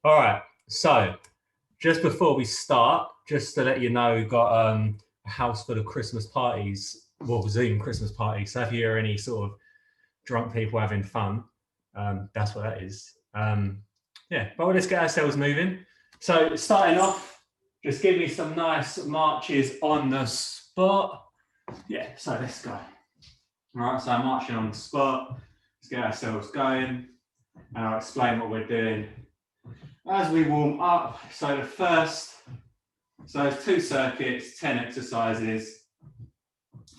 All right, so just before we start, just to let you know, we've got a house full of Christmas parties, well, Zoom Christmas parties. So if you hear any sort of drunk people having fun, that's what that is. Yeah, but let's get ourselves moving. So starting off, just give me some nice marches on the spot. Yeah, so let's go. All right, so I'm marching on the spot. Let's get ourselves going, and I'll explain what we're doing as we warm up. So the first, so it's 2 circuits, 10 exercises.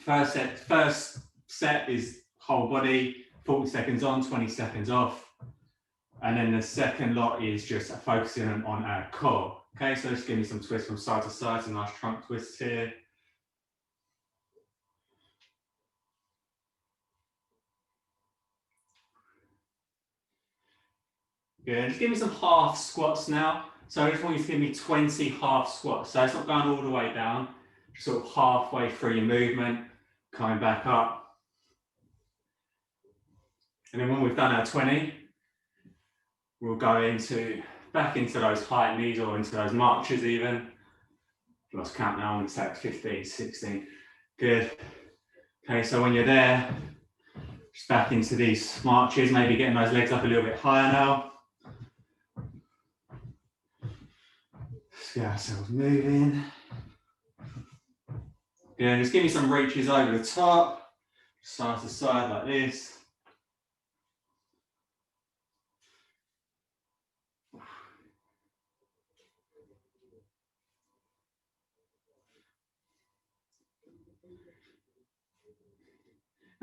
First set is whole body, 40 seconds on, 20 seconds off. And then the second lot is just focusing on our core. Okay, so just give me some twists from side to side, some nice trunk twists here. Good, just give me some half squats now. So I just want you to give me 20 half squats. So it's not going all the way down, just sort of halfway through your movement, coming back up. And then when we've done our 20, we'll go back into those high knees or into those marches even. Lost count now, I'm going to 15, 16. Good. Okay, so when you're there, just back into these marches, maybe getting those legs up a little bit higher now. Let's get ourselves moving. Good, just give me some reaches over the top, side to side like this.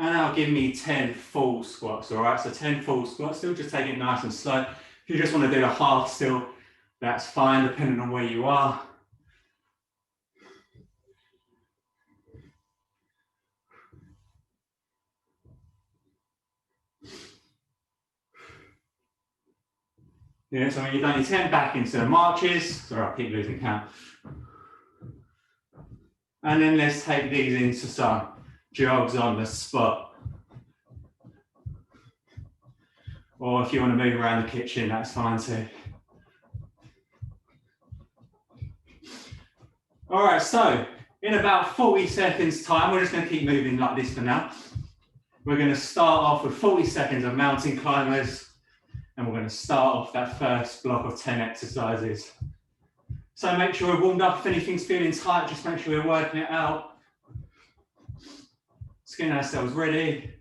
And that'll give me 10 full squats, all right? So 10 full squats, still just take it nice and slow. If you just want to do a half still, that's fine, depending on where you are. Yeah, so when you've done your 10, back into the marches. Sorry, I keep losing count. And then let's take these into some jogs on the spot. Or if you want to move around the kitchen, that's fine too. All right, so in about 40 seconds time, we're just going to keep moving like this for now. We're going to start off with 40 seconds of mountain climbers, and we're going to start off that first block of 10 exercises. So make sure we're warmed up. If anything's feeling tight, just make sure we're working it out. Just getting ourselves ready,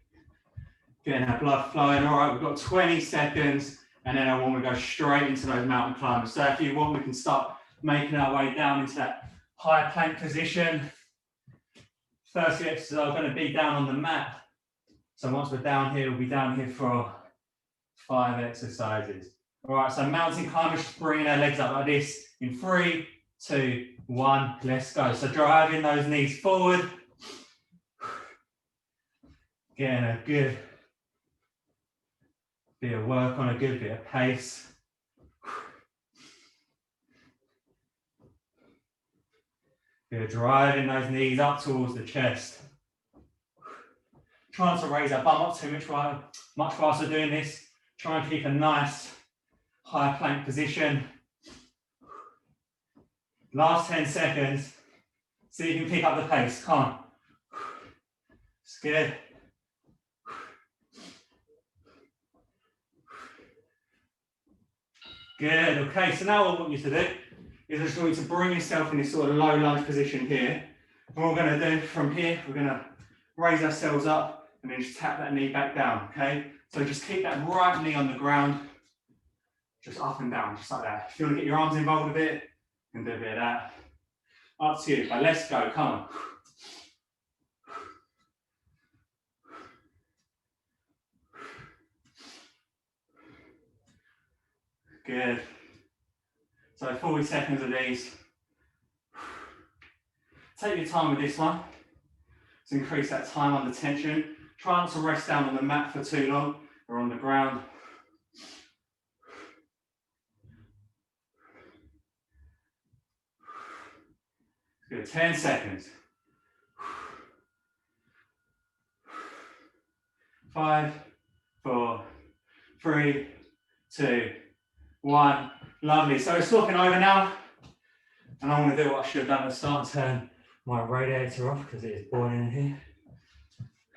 getting our blood flowing. All right, we've got 20 seconds, and then I want to go straight into those mountain climbers. So if you want, we can start making our way down into that high plank position. First exercise are going to be down on the mat. So once we're down here, we'll be down here for 5 exercises. All right, so mountain climbers, just bringing our legs up like this in 3, 2, 1, let's go. So driving those knees forward. Getting a good bit of work on a good bit of pace. Good, driving those knees up towards the chest. Trying to raise our bum up too much whilst we're doing this. Try and keep a nice high plank position. Last 10 seconds. See if you can pick up the pace. Come on. It's good. Good. Okay, so now what I want you to do is I just want you to bring yourself in this sort of low lunge position here. And what we're going to do from here, we're going to raise ourselves up and then just tap that knee back down, okay? So just keep that right knee on the ground, just up and down, just like that. If you want to get your arms involved a bit, you can do a bit of that. Up to you, but let's go, come on. Good. So 40 seconds of these. Take your time with this one to increase that time under tension. Try not to rest down on the mat for too long or on the ground. Good, 10 seconds. 5, 4, 3, 2, 1. Lovely. So swapping over now. And I'm going to do what I should have done at the start and turn my radiator off because it is boiling in here.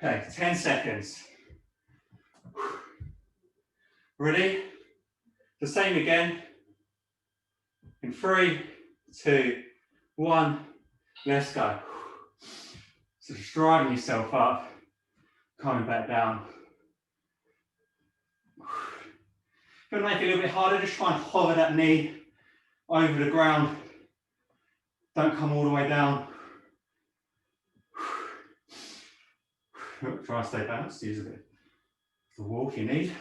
Okay, 10 seconds. Ready? The same again. In 3, 2, 1. Let's go. So just driving yourself up, coming back down. If you want to make it a little bit harder, just try and hover that knee over the ground. Don't come all the way down. Try and stay balanced, use a bit of the wall if you need.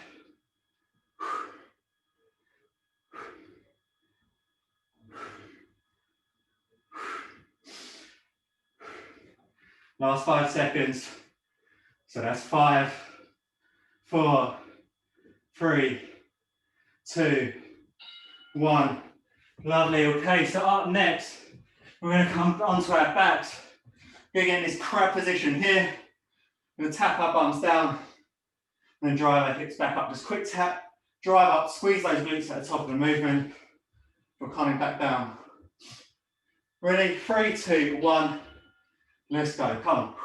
Last 5 seconds. So that's 5, 4, 3, 2, 1. Lovely. Okay, so up next, we're going to come onto our backs. We're going to get in this crab position here. We're going to tap our bums down and then drive our hips back up. Just quick tap, drive up, squeeze those glutes at the top of the movement. We're coming back down. Ready? 3, 2, 1. Let's go. Come on.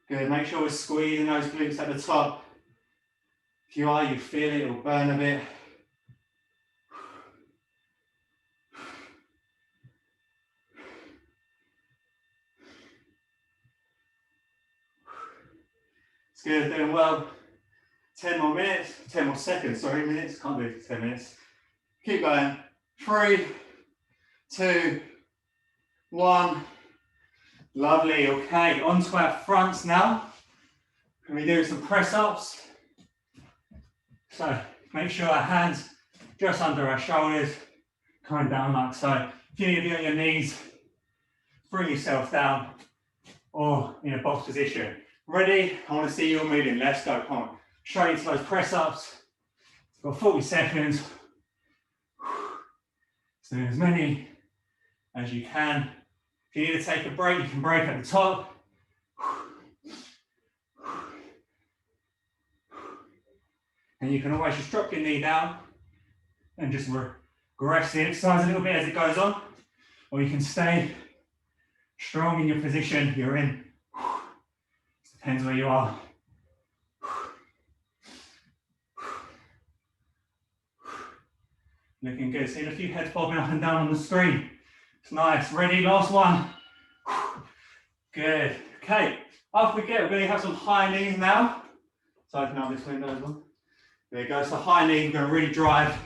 Good. Make sure we're squeezing those glutes at the top. If you are, you feel it, it'll burn a bit. It's good, doing well. 10 more minutes, 10 more seconds, sorry, minutes. Can't do it for 10 minutes. Keep going. 3, 2, 1. Lovely, okay. Onto our fronts now. We're going to be doing some press ups. So make sure our hands just under our shoulders, coming down like so. If you need to be on your knees, bring yourself down or in a box position. Ready? I want to see you all moving. Let's go. Come on. Straight into those press ups. Got 40 seconds. So as many as you can. If you need to take a break, you can break at the top. And you can always just drop your knee down and just regress the exercise a little bit as it goes on. Or you can stay strong in your position you're in. Depends where you are. Looking good. Seeing a few heads bobbing up and down on the screen. It's nice. Ready? Last one. Good. Okay. Off we get. We're going to have some high knees now. So open up this window as well. There you go. So high knee. We're going to really drive,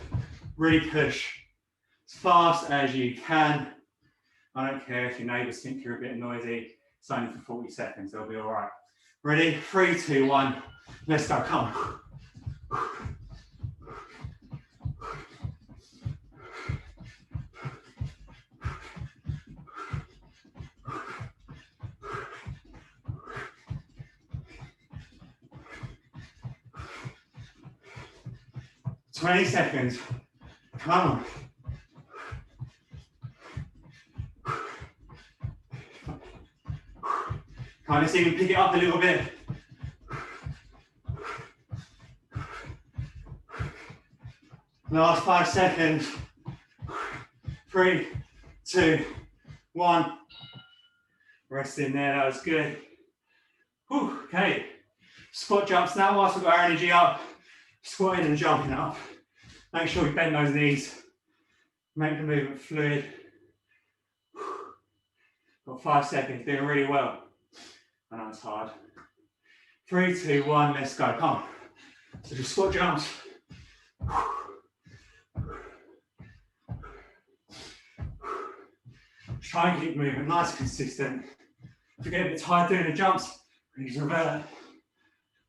really push as fast as you can. I don't care if your neighbours think you're a bit noisy. It's only for 40 seconds. They'll be all right. Ready? 3, 2, 1. Let's go. Come on. 20 seconds. Come on. Come on, let's even pick it up a little bit. Last 5 seconds. 3, 2, 1. Rest in there, that was good. Whew, okay. Squat jumps now whilst we've got our energy up. Squatting and jumping up. Make sure we bend those knees. Make the movement fluid. Got 5 seconds, doing really well. I know it's hard. 3, 2, 1, let's go, come on. So just squat jumps. Try and keep moving, nice and consistent. If you get a bit tired doing the jumps, we just revert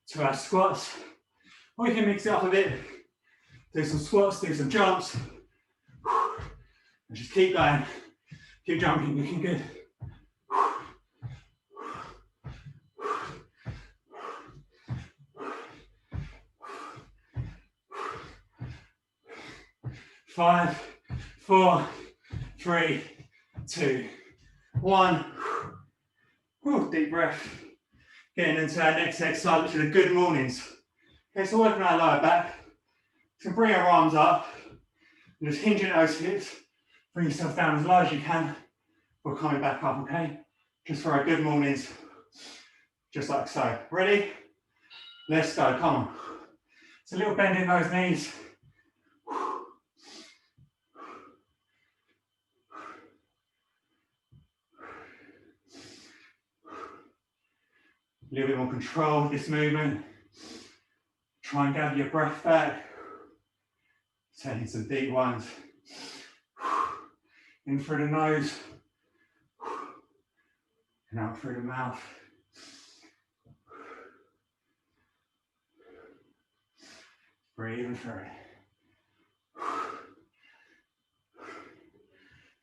to our squats. Or you can mix it up a bit. Do some squats, do some jumps. And just keep going. Keep jumping, looking good. 5, 4, 3, 2, 1. Whew, deep breath. Getting into our next exercise, which is the good mornings. Okay, so working our lower back. So bring our arms up and just hinging those hips. Bring yourself down as low as you can. We're coming back up, okay? Just for our good mornings. Just like so. Ready? Let's go, come on. It's a little bend in those knees. A little bit more control with this movement. Try and gather your breath back. Taking some deep ones. In through the nose. And out through the mouth. Breathing through.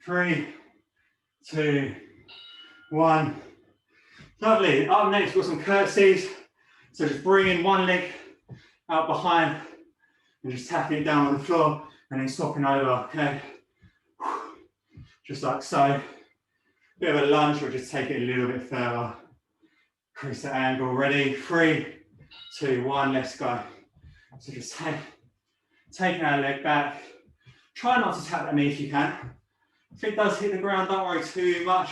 3, 2, 1. Lovely. Up next, we've got some curtsies. So just bringing one leg out behind and just tapping it down on the floor and then swapping over, okay? Just like so. Bit of a lunge, or just take it a little bit further. Increase the angle. Ready? 3, 2, 1, let's go. So just taking our leg back. Try not to tap that knee if you can. If it does hit the ground, don't worry too much.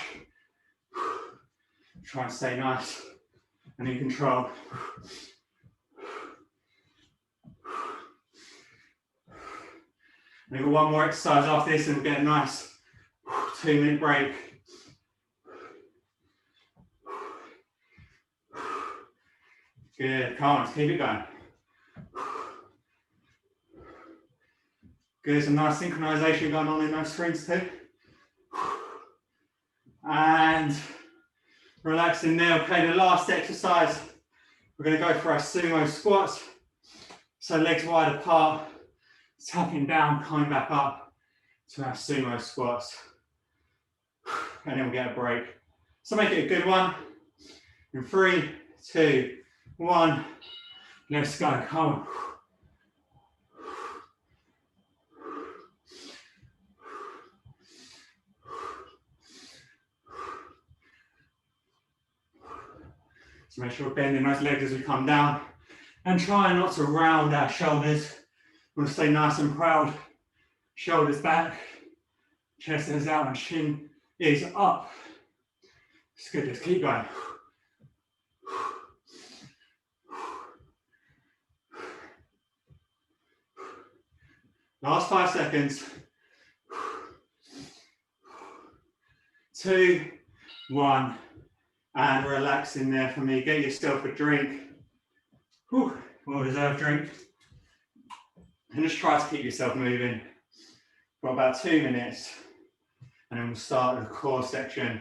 Try and stay nice and in control. We've got one more exercise after this and we'll get a nice 2-minute break. Good, come on, let's keep it going. Good, some nice synchronization going on in those strings too. And relaxing there. Okay, the last exercise, we're going to go for our sumo squats. So legs wide apart, tapping down, coming back up to our sumo squats. And then we'll get a break. So make it a good one. In 3, 2, 1. Let's go, come on. So make sure we're bending those legs as we come down and try not to round our shoulders. We want to stay nice and proud. Shoulders back, chest is out and chin is up. It's good, just keep going. Last 5 seconds. 2, 1. And relax in there for me. Get yourself a drink. Whew, well-deserved drink. And just try to keep yourself moving for about 2 minutes. And then we'll start the core section.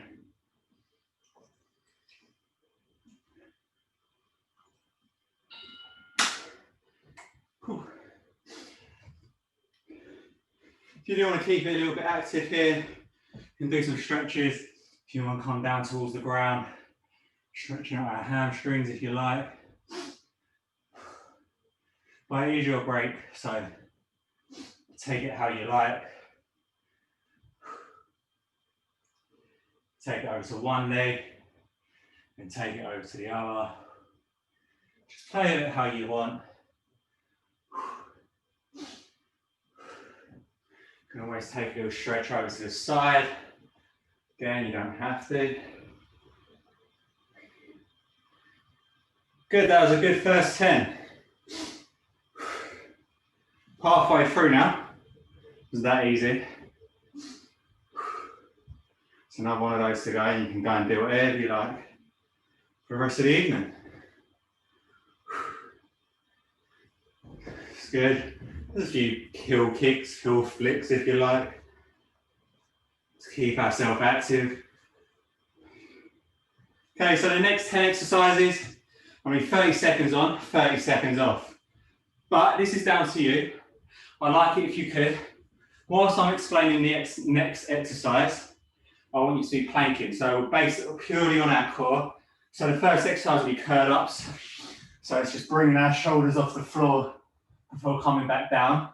Whew. If you do want to keep it a little bit active here, you can do some stretches. If you want to come down towards the ground, stretching out our hamstrings if you like. But it is your break, so take it how you like. Take it over to one leg, and take it over to the other. Just play it how you want. You can always take a little stretch over to the side. Again, you don't have to. Good, that was a good first 10. Halfway through now. It was that easy. It's another one of those to go, and you can go and do whatever you like for the rest of the evening. It's good. There's a few heel kicks, heel flicks if you like. To keep ourselves active. Okay, so the next 10 exercises, 30 seconds on, 30 seconds off. But this is down to you. I'd like it if you could, whilst I'm explaining the next exercise, I want you to be planking. So we'll base it purely on our core. So the first exercise will be curl ups. So it's just bringing our shoulders off the floor before coming back down.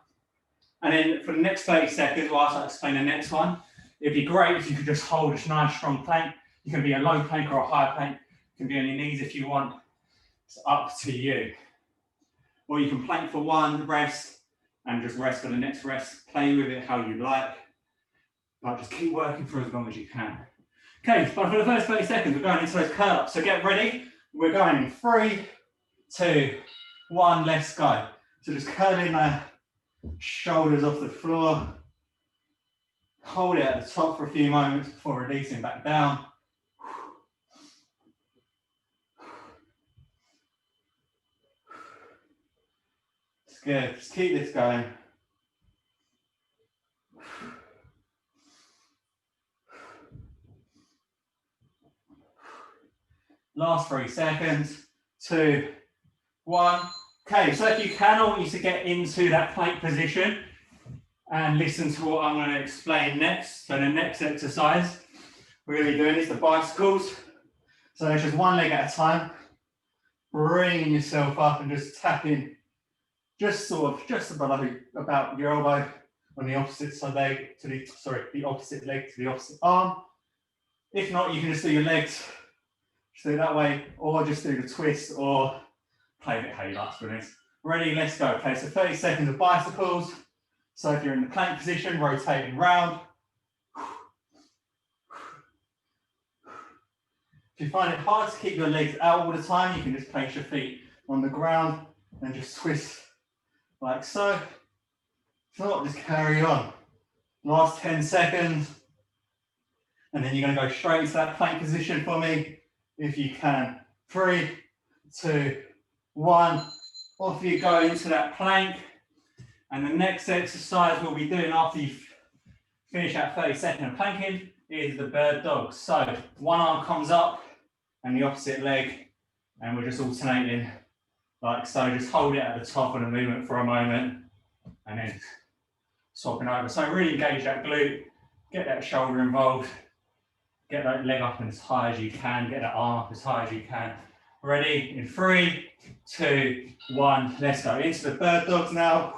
And then for the next 30 seconds, whilst I explain the next one, It'd be great if you could just hold a nice strong plank. You can be a low plank or a high plank. You can be on your knees if you want. It's up to you. Or you can plank for one, rest, and just rest for the next rest. Play with it how you like. But just keep working for as long as you can. Okay, but for the first 30 seconds, we're going into those curl-ups. So get ready. We're going in 3, 2, 1, let's go. So just curling the shoulders off the floor. Hold it at the top for a few moments before releasing back down. It's good, just keep this going. Last 3 seconds, 2, 1. Okay, so if you can, I want you to get into that plank position and listen to what I'm going to explain next. So the next exercise we're going to be doing is the bicycles. So it's just one leg at a time, bringing yourself up and just tapping just about your elbow on the opposite leg to the opposite leg to the opposite arm. If not, you can just do your legs, just do it that way, or just do the twist, or play it how you like, to be honest. Ready, let's go. Okay, so 30 seconds of bicycles. So if you're in the plank position, rotating round. If you find it hard to keep your legs out all the time, you can just place your feet on the ground and just twist like so. If not, just carry on. Last 10 seconds. And then you're going to go straight into that plank position for me, if you can. 3, 2, 1. Off you go into that plank. And the next exercise we'll be doing after you finish that 30-second of planking is the bird dog. So one arm comes up and the opposite leg, and we're just alternating like so. Just hold it at the top of the movement for a moment and then swapping over. So really engage that glute, get that shoulder involved, get that leg up as high as you can, get that arm up as high as you can. Ready? In 3, 2, 1, let's go. Into the bird dogs now.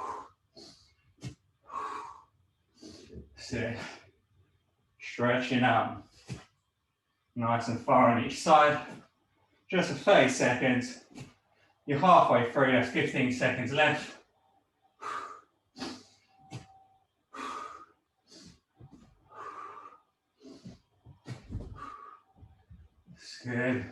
Sit. Stretching out. Nice and far on each side. Just for 30 seconds. You're halfway through, that's 15 seconds left. That's good.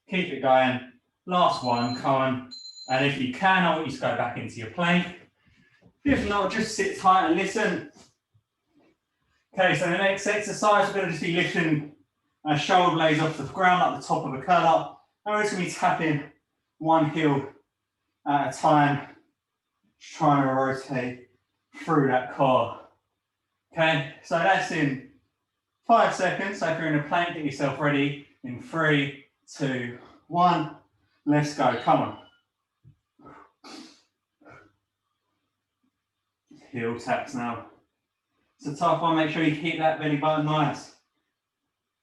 Keep it going. Last one, come on. And if you can, I want you to go back into your plank. If not, just sit tight and listen. Okay, so the next exercise, we're going to just be lifting our shoulder blades off the ground at the top of a curl up. And we're just going to be tapping one heel at a time, just trying to rotate through that core. Okay, so that's in 5 seconds. So if you're in a plank, get yourself ready in 3, 2, 1. Let's go, come on. Heel taps now. It's a tough one, make sure you keep that belly button nice.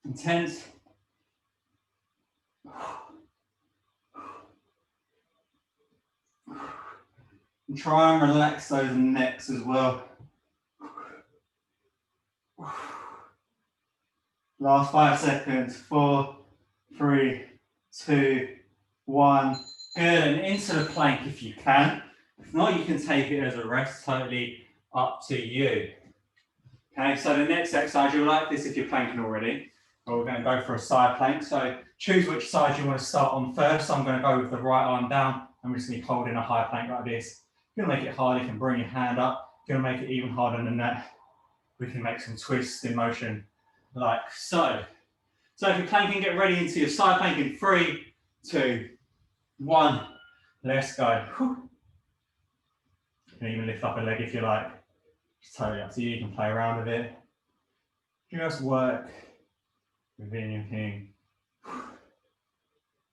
Intense. And try and relax those necks as well. Last 5 seconds. 4, 3, 2, 1. Good, and into the plank if you can. If not, you can take it as a rest, totally up to you. Okay, so the next exercise, you'll like this if you're planking already. But we're going to go for a side plank. So choose which side you want to start on first. So I'm going to go with the right arm down. I'm just going to be holding a high plank like this. If you're going to make it hard, you can bring your hand up. If you're going to make it even harder than that, we can make some twists in motion like so. So if you're planking, get ready into your side plank in 3, 2, 1. Let's go. Whew. You can even lift up a leg if you like. It's totally up to you. You can play around with it. Just work within your thing.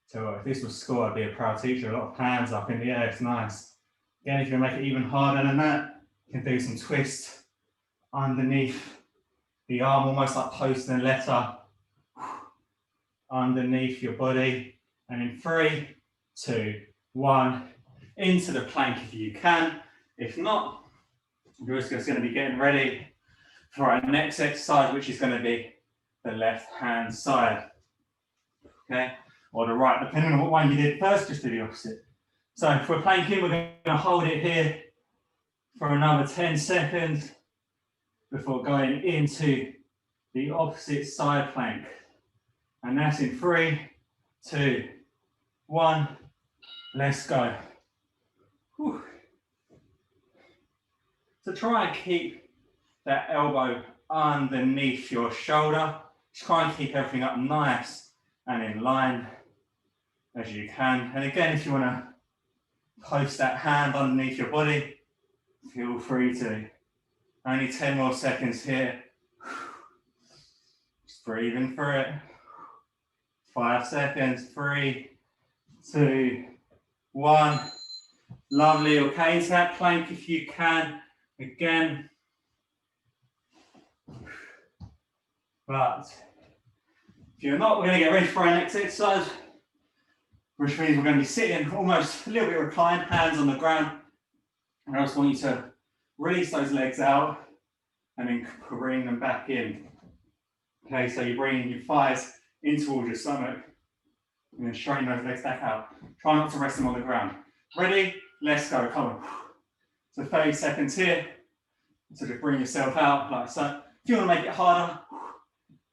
So if this was school, I'd be a proud teacher. A lot of hands up in the air. It's nice. Again, if you make it even harder than that, you can do some twists underneath the arm, almost like posting a letter underneath your body. And in 3, 2, 1, into the plank if you can. If not, you're just going to be getting ready for our next exercise, which is going to be the left hand side, okay, or the right, depending on what one you did first. Just do the opposite. So if we're planking, we're going to hold it here for another 10 seconds before going into the opposite side plank. And that's in 3, 2, 1, let's go. Whew. So try and keep that elbow underneath your shoulder. Try and keep everything up nice and in line as you can. And again, if you want to post that hand underneath your body, feel free to. Only 10 more seconds here. Just breathing through it. 5 seconds, 3, 2, 1. Lovely, okay, into that plank if you can. Again. But if you're not, we're going to get ready for our next exercise, which means we're going to be sitting almost a little bit reclined, hands on the ground. And I just want you to release those legs out and then bring them back in. Okay, so you're bringing your thighs in towards your stomach and then straighten those legs back out. Try not to rest them on the ground. Ready? Let's go. Come on. So 30 seconds here. So just bring yourself out like so. If you want to make it harder,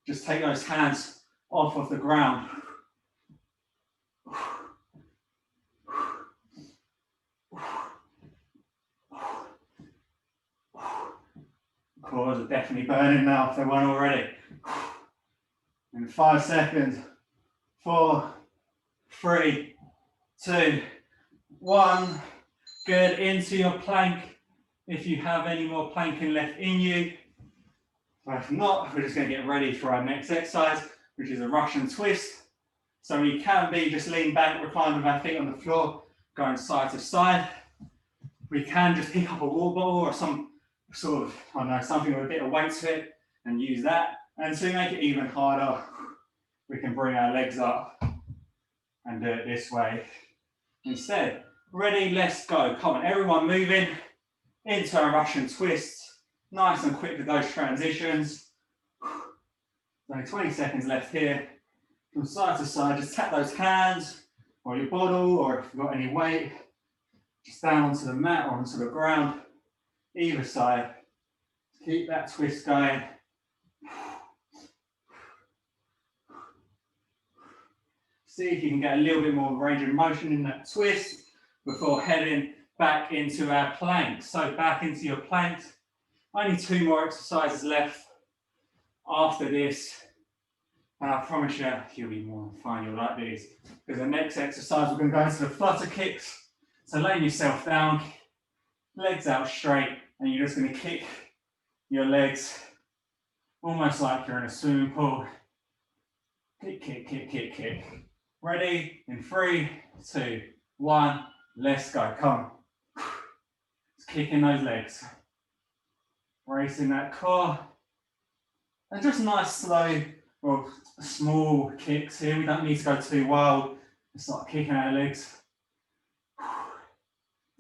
just take those hands off of the ground. Cores are definitely burning now if they weren't already. In 5 seconds, 4, 3, 2, 1. Good, into your plank if you have any more planking left in you. But if not, we're just going to get ready for our next exercise, which is a Russian twist. So we can be just lean back, recline with our feet on the floor, going side to side. We can just pick up a water bottle or some sort of, I don't know, something with a bit of weight to it and use that. And to make it even harder, we can bring our legs up and do it this way instead. Ready, let's go. Come on, everyone moving into a Russian twist. Nice and quick with those transitions. Only 20 seconds left here. From side to side, just tap those hands or your bottle, or if you've got any weight, just down onto the mat or onto the ground, either side. Keep that twist going. See if you can get a little bit more range of motion in that twist before heading back into our plank. So back into your planks. Only 2 more exercises left after this. And I promise you, you'll be more fine, you'll like these. Because the next exercise, we're going to go into the flutter kicks. So laying yourself down, legs out straight, and you're just going to kick your legs almost like you're in a swimming pool. Kick, kick, kick, kick, kick. Ready? In 3, 2, 1, let's go. Come on. Just kicking those legs. Racing that core. And just nice, slow, or small kicks here. We don't need to go too wild. Just start kicking our legs.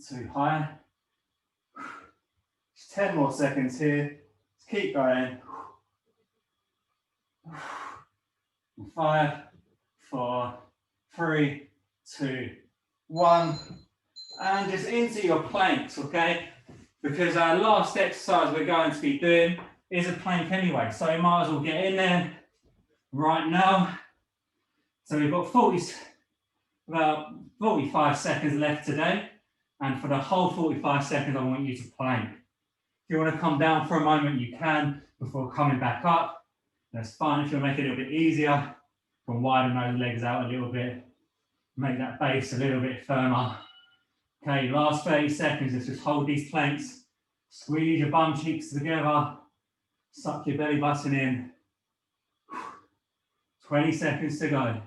Too high. Just 10 more seconds here. Just keep going. 5, 4, 3, 2, 1. And just into your planks, okay? Because our last exercise we're going to be doing is a plank anyway. So you might as well get in there right now. So we've got about 45 seconds left today. And for the whole 45 seconds, I want you to plank. If you want to come down for a moment, you can before coming back up. That's fine. If you make it a little bit easier, you can widen those legs out a little bit, make that base a little bit firmer. Okay, last 30 seconds, let's just hold these planks, squeeze your bum cheeks together, suck your belly button in. 20 seconds to go.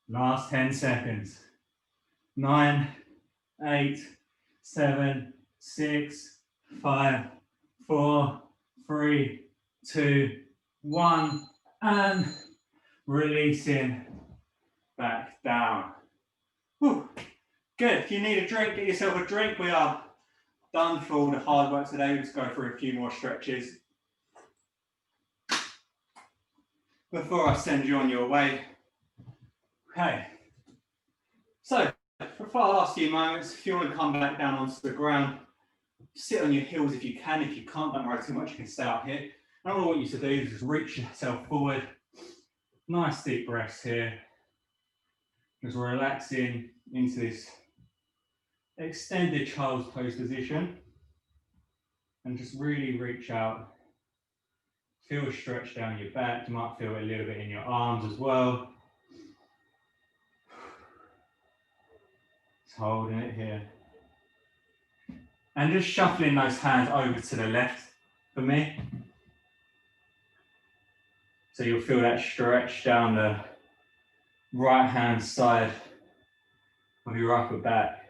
Last 10 seconds. 9, 8, 7, 6, 5, 4, 3, 2, 1, and releasing back down. Whew. Good. If you need a drink, get yourself a drink. We are done for all the hard work today. Let's go through a few more stretches before I send you on your way. Okay. So for the last few moments, if you want to come back down onto the ground, sit on your heels if you can. If you can't, don't worry too much, you can stay up here. And all I want you to do is just reach yourself forward. Nice deep breaths here. Just relaxing into this extended child's pose position. And just really reach out. Feel a stretch down your back. You might feel it a little bit in your arms as well. Just holding it here. And just shuffling those hands over to the left for me. So you'll feel that stretch down the right hand side of your upper back.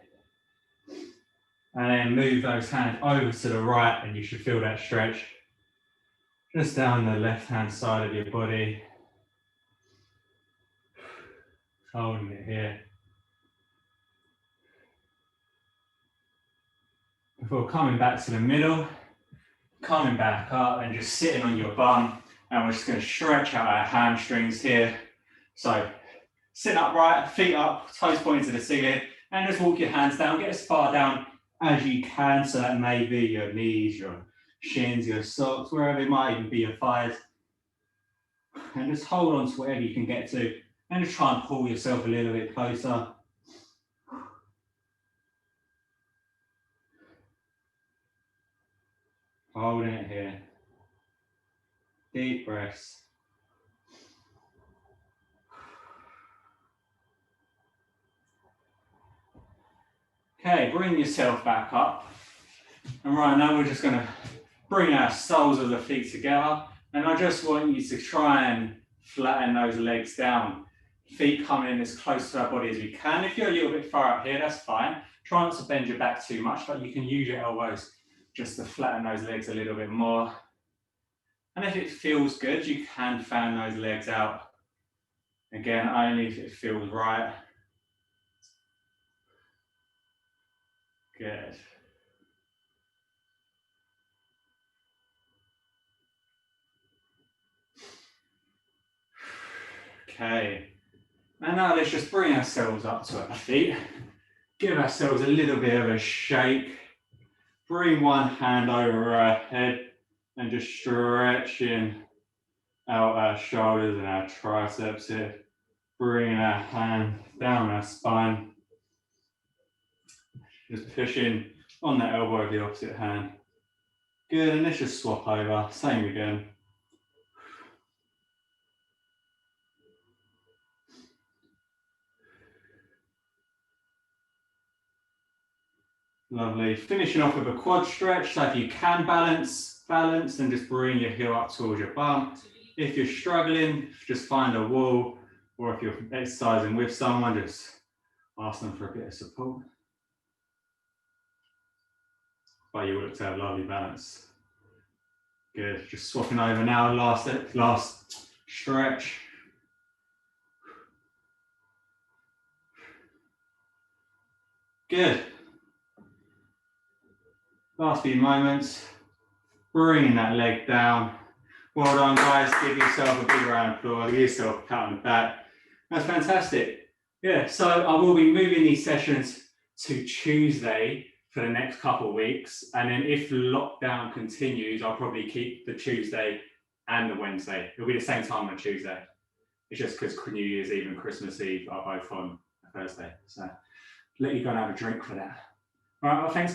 And then move those hands over to the right and you should feel that stretch just down the left hand side of your body. Holding it here. Before coming back to the middle, coming back up and just sitting on your bum. And we're just going to stretch out our hamstrings here. So sit upright, feet up, toes pointing to the ceiling, and just walk your hands down. Get as far down as you can. So that may be your knees, your shins, your socks, wherever it might even be your thighs. And just hold on to whatever you can get to. And just try and pull yourself a little bit closer. Holding it here. Deep breaths. Okay, bring yourself back up. And right now we're just going to bring our soles of the feet together. And I just want you to try and flatten those legs down. Feet coming in as close to our body as we can. If you're a little bit far up here, that's fine. Try not to bend your back too much, but you can use your elbows just to flatten those legs a little bit more. And if it feels good, you can fan those legs out. Again, only if it feels right. Good. Okay. And now let's just bring ourselves up to our feet. Give ourselves a little bit of a shake. Bring one hand over our head and just stretching out our shoulders and our triceps here. Bringing our hand down our spine. Just pushing on that elbow of the opposite hand. Good, and let's just swap over. Same again. Lovely. Finishing off with a quad stretch. So if you can balance, and just bring your heel up towards your bum. If you're struggling, just find a wall, or if you're exercising with someone, just ask them for a bit of support. But you look to have lovely balance. Good. Just swapping over now. Last stretch. Good. Last few moments. Bringing that leg down. Well done, guys. Give yourself a big round of applause. Give yourself a pat on the back. That's fantastic. Yeah, so I will be moving these sessions to Tuesday for the next couple of weeks. And then if lockdown continues, I'll probably keep the Tuesday and the Wednesday. It'll be the same time on Tuesday. It's just because New Year's Eve and Christmas Eve are both on a Thursday. So let you go and have a drink for that. All right, well, thanks, guys.